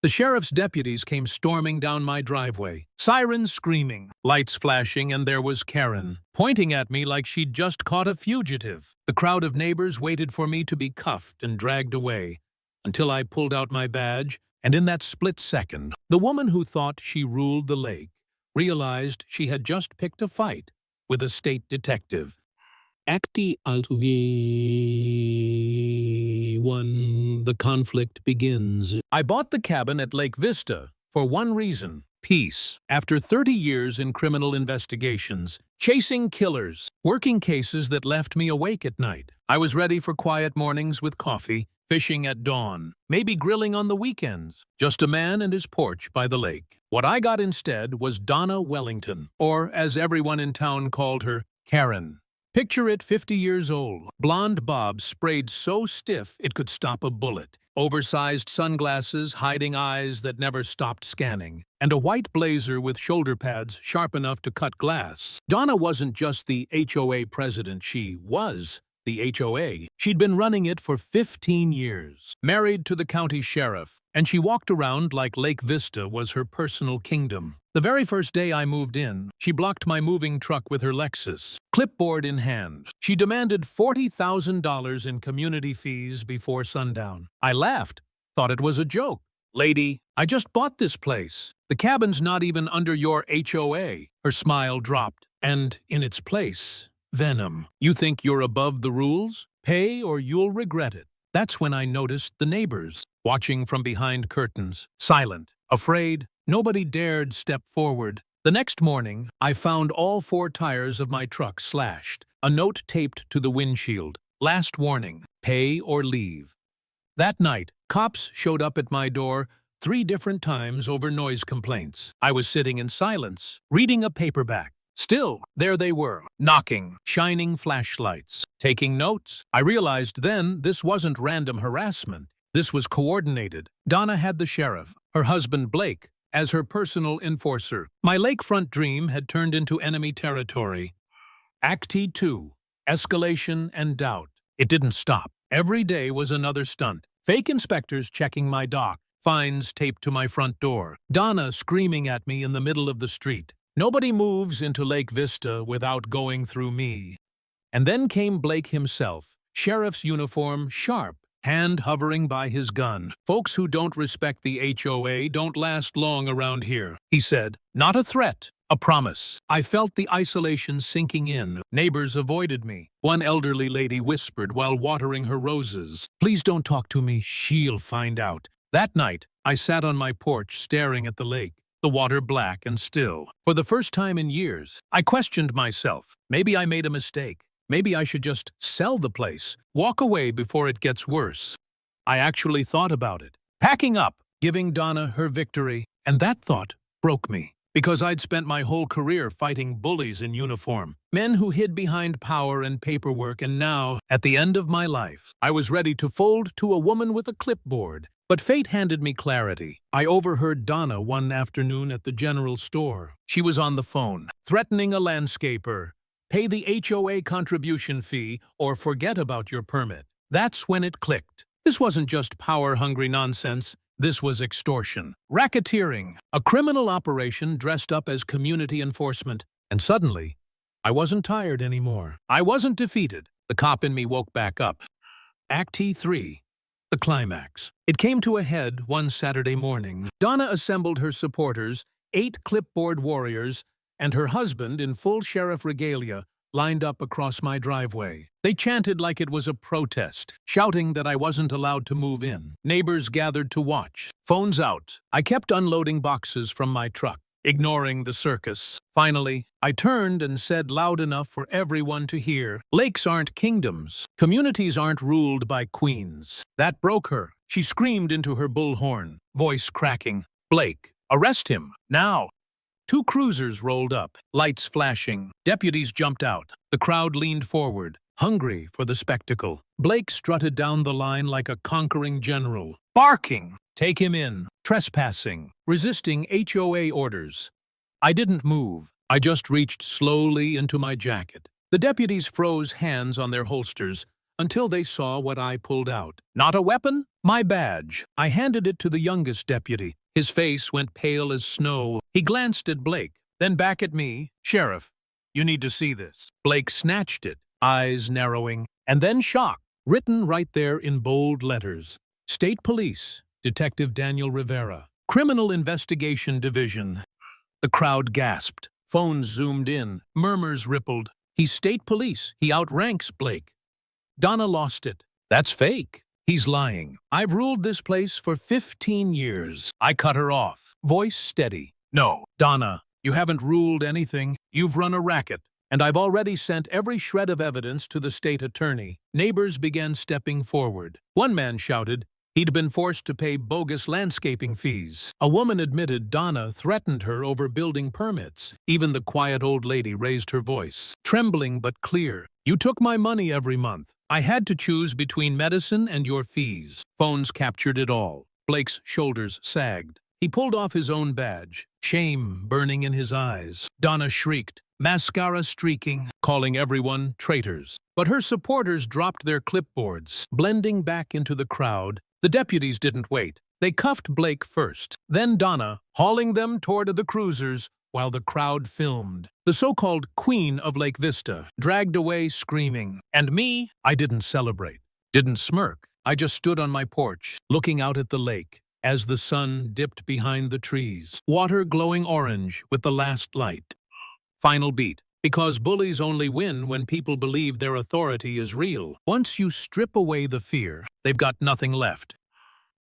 The sheriff's deputies came storming down my driveway, sirens screaming, lights flashing, and there was Karen, pointing at me like she'd just caught a fugitive. The crowd of neighbors waited for me to be cuffed and dragged away, until I pulled out my badge, and in that split second, the woman who thought she ruled the lake realized she had just picked a fight with a state detective. Acti alt V1, the conflict begins. I bought the cabin at Lake Vista for one reason: peace. After 30 years in criminal investigations, chasing killers, working cases that left me awake at night, I was ready for quiet mornings with coffee, fishing at dawn, maybe grilling on the weekends. Just a man and his porch by the lake. What I got instead was Donna Wellington, or as everyone in town called her, Karen. Picture it 50 years old, blonde bob sprayed so stiff it could stop a bullet, oversized sunglasses hiding eyes that never stopped scanning, and a white blazer with shoulder pads sharp enough to cut glass. Donna wasn't just the HOA president, she was the HOA. She'd been running it for 15 years, married to the county sheriff, and she walked around like Lake Vista was her personal kingdom. The very first day I moved in, she blocked my moving truck with her Lexus, clipboard in hand. She demanded $40,000 in community fees before sundown. I laughed, thought it was a joke. "Lady, I just bought this place. The cabin's not even under your HOA. Her smile dropped, and in its place, venom. "You think you're above the rules? Pay or you'll regret it." That's when I noticed the neighbors, watching from behind curtains, silent, afraid. Nobody dared step forward. The next morning, I found all 4 tires of my truck slashed, a note taped to the windshield. Last warning, pay or leave. That night, cops showed up at my door 3 different times over noise complaints. I was sitting in silence, reading a paperback. Still, there they were, knocking, shining flashlights, taking notes. I realized then this wasn't random harassment. This was coordinated. Donna had the sheriff, her husband Blake, as her personal enforcer. My lakefront dream had turned into enemy territory. Act 2. Escalation and doubt. It didn't stop. Every day was another stunt. Fake inspectors checking my dock, fines taped to my front door, Donna screaming at me in the middle of the street. Nobody moves into Lake Vista without going through me. And then came Blake himself, sheriff's uniform, sharp, hand hovering by his gun. "Folks who don't respect the HOA don't last long around here," he said. Not a threat, a promise. I felt the isolation sinking in. Neighbors avoided me. One elderly lady whispered while watering her roses, "Please don't talk to me, she'll find out." That night, I sat on my porch staring at the lake, the water black and still. For the first time in years, I questioned myself. Maybe I made a mistake. Maybe I should just sell the place, walk away before it gets worse. I actually thought about it. Packing up, giving Donna her victory, and that thought broke me. Because I'd spent my whole career fighting bullies in uniform, men who hid behind power and paperwork, and now, at the end of my life, I was ready to fold to a woman with a clipboard. But fate handed me clarity. I overheard Donna one afternoon at the general store. She was on the phone, threatening a landscaper. "Pay the HOA contribution fee or forget about your permit." That's when it clicked. This wasn't just power-hungry nonsense. This was extortion, racketeering, a criminal operation dressed up as community enforcement. And suddenly, I wasn't tired anymore. I wasn't defeated. The cop in me woke back up. Act 3. The climax. It came to a head one Saturday morning. Donna assembled her supporters, 8 clipboard warriors, and her husband in full sheriff regalia lined up across my driveway. They chanted like it was a protest, shouting that I wasn't allowed to move in. Neighbors gathered to watch, phones out. I kept unloading boxes from my truck, ignoring the circus. Finally, I turned and said loud enough for everyone to hear, "Lakes aren't kingdoms. Communities aren't ruled by queens." That broke her. She screamed into her bullhorn, voice cracking, "Blake, arrest him, now!" 2 cruisers rolled up, lights flashing. Deputies jumped out. The crowd leaned forward, hungry for the spectacle. Blake strutted down the line like a conquering general, barking, "Take him in," trespassing, resisting HOA orders. I didn't move. I just reached slowly into my jacket. The deputies froze hands on their holsters until they saw what I pulled out. Not a weapon, My badge. I handed it to the youngest deputy. His face went pale as snow. He glanced at Blake, then back at me. Sheriff, you need to see this. Blake snatched it, eyes narrowing, and then shock. Written right there in bold letters. State Police, Detective Daniel Rivera. Criminal Investigation Division. The crowd gasped. Phones zoomed in. Murmurs rippled. He's state police. He outranks Blake. Donna lost it. That's fake. He's lying. I've ruled this place for 15 years. I cut her off. Voice steady. No, Donna, you haven't ruled anything. You've run a racket. And I've already sent every shred of evidence to the state attorney. Neighbors began stepping forward. One man shouted he'd been forced to pay bogus landscaping fees. A woman admitted Donna threatened her over building permits. Even the quiet old lady raised her voice, trembling but clear. You took my money every month. I had to choose between medicine and your fees. Phones captured it all. Blake's shoulders sagged. He pulled off his own badge, shame burning in his eyes. Donna shrieked, mascara streaking, calling everyone traitors. But her supporters dropped their clipboards, blending back into the crowd. The deputies didn't wait. They cuffed Blake first, then Donna, hauling them toward the cruisers while the crowd filmed. The so-called Queen of Lake Vista dragged away screaming. And me, I didn't celebrate, didn't smirk. I just stood on my porch, looking out at the lake as the sun dipped behind the trees, water glowing orange with the last light. Final beat. Because bullies only win when people believe their authority is real. Once you strip away the fear, they've got nothing left.